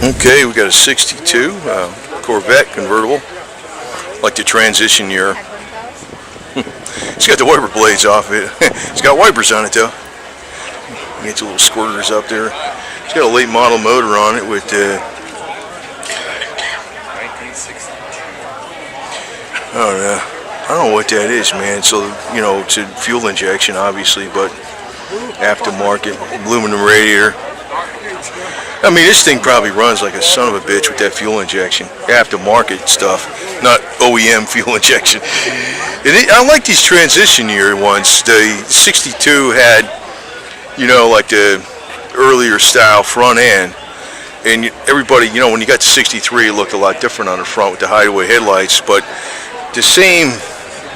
Okay, we got a 62 Corvette Convertible. Like the transition year. It's got the wiper blades off it. It's got wipers on it though. Gets little squirters up there. It's got a late model motor on it with I don't know what that is, man. So, you know, it's a fuel injection, obviously, but aftermarket aluminum radiator. I mean, this thing probably runs like a son of a bitch with that fuel injection. Aftermarket stuff, not OEM fuel injection. I like these transition year ones. The 62 had, you know, like the earlier style front end. And everybody, you know, when you got the 63, it looked a lot different on the front with the hideaway headlights. But the same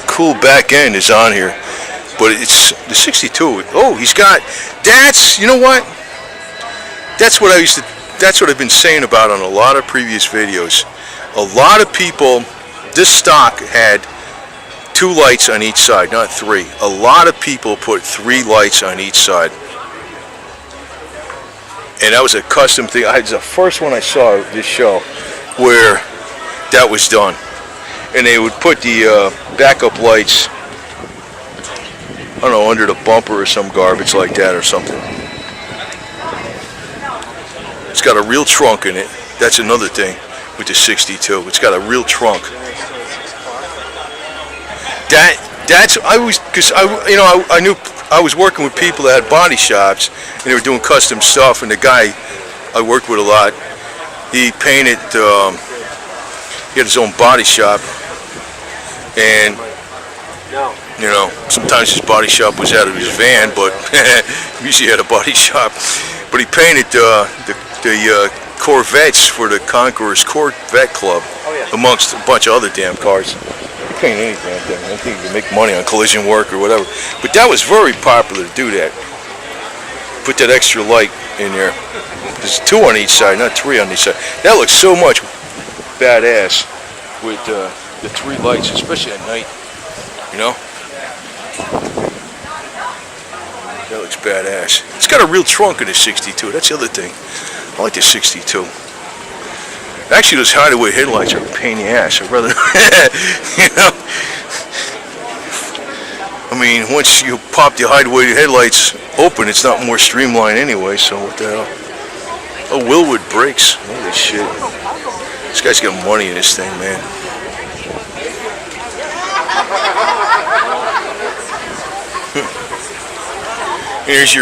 cool back end is on here. But it's the 62. Oh, he's got, that's, you know what? That's what I've been saying about on a lot of previous videos. A lot of people, this stock had 2 lights on each side, not 3. A lot of people put 3 lights on each side. And that was a custom thing. It's the first one I saw this show where that was done. And they would put the backup lights, I don't know, under the bumper or some garbage like that or something. It's got a real trunk in it. That's another thing with the 62. It's got a real trunk. I knew I was working with people that had body shops and they were doing custom stuff. And the guy I worked with a lot, he painted. He had his own body shop, and you know, sometimes his body shop was out of his van, but usually he had a body shop. But he painted the Corvettes for the Concours Corvette Club, amongst a bunch of other damn cars. You paint any damn thing. I think you can make money on collision work or whatever. But that was very popular to do that. Put that extra light in there. There's 2 on each side, not 3 on each side. That looks so much badass with the 3 lights, especially at night. You know? That looks badass. It's got a real trunk in the 62. That's the other thing. I like the 62. Actually, those hideaway headlights are a pain in the ass. I'd rather, you know. I mean, once you pop the hideaway headlights open, it's not more streamlined anyway. So what the hell? Oh, Willwood brakes. Holy shit! This guy's got money in this thing, man. Here's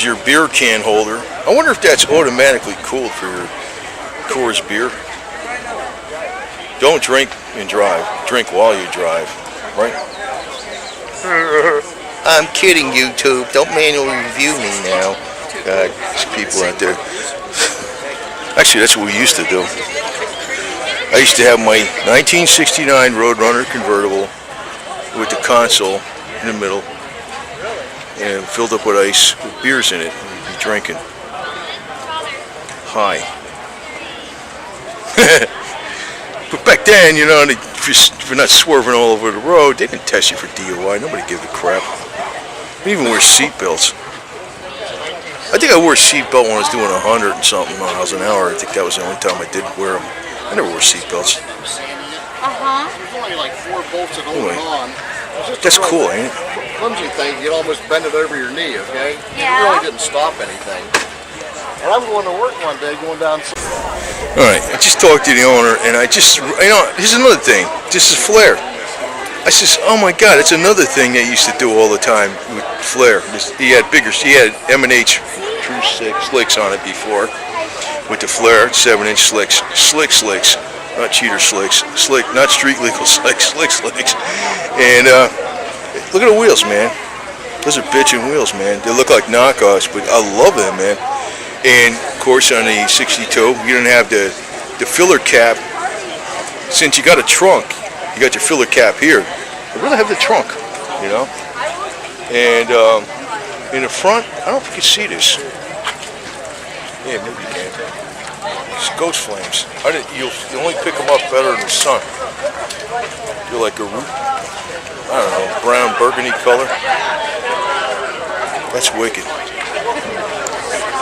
your beer can holder. I wonder if that's automatically cooled for your Coors beer. Don't drink and drive. Drink while you drive, right? I'm kidding, YouTube. Don't manually review me now. God, there's people out there. Actually, that's what we used to do. I used to have my 1969 Roadrunner convertible with the console in the middle, and filled up with ice with beers in it, and we'd be drinking. Hi. But back then, you know, if you're not swerving all over the road, they didn't test you for DUI. Nobody gave a crap. They didn't even wear seatbelts. I think I wore a seatbelt when I was doing 100 and something miles an hour. I think that was the only time I did wear them. I never wore seatbelts. There's only like 4 bolts that hold it on. That's cool, ain't it? Clumsy thing, you'd almost bend it over your knee, okay? Yeah. It really didn't stop anything. And I'm going to work one day going down. Alright, I just talked to the owner, and I just, you know, here's another thing. This is flare. I says, oh my God, it's another thing they used to do all the time with flare. He had M&H True slicks on it before, with the flare, 7-inch slicks, slicks, not cheater slicks, not street legal slicks, slicks. And look at the wheels, man. Those are bitchin' wheels, man. They look like knockoffs, but I love them, man. And of course, on the 62, you don't have the filler cap. Since you got a trunk, you got your filler cap here. You really have the trunk, you know. And in the front, I don't know if you can see this. Yeah, maybe you can. It's ghost flames. You'll only pick them up better in the sun. They're like a I don't know, brown burgundy color. That's wicked.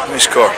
Nice car.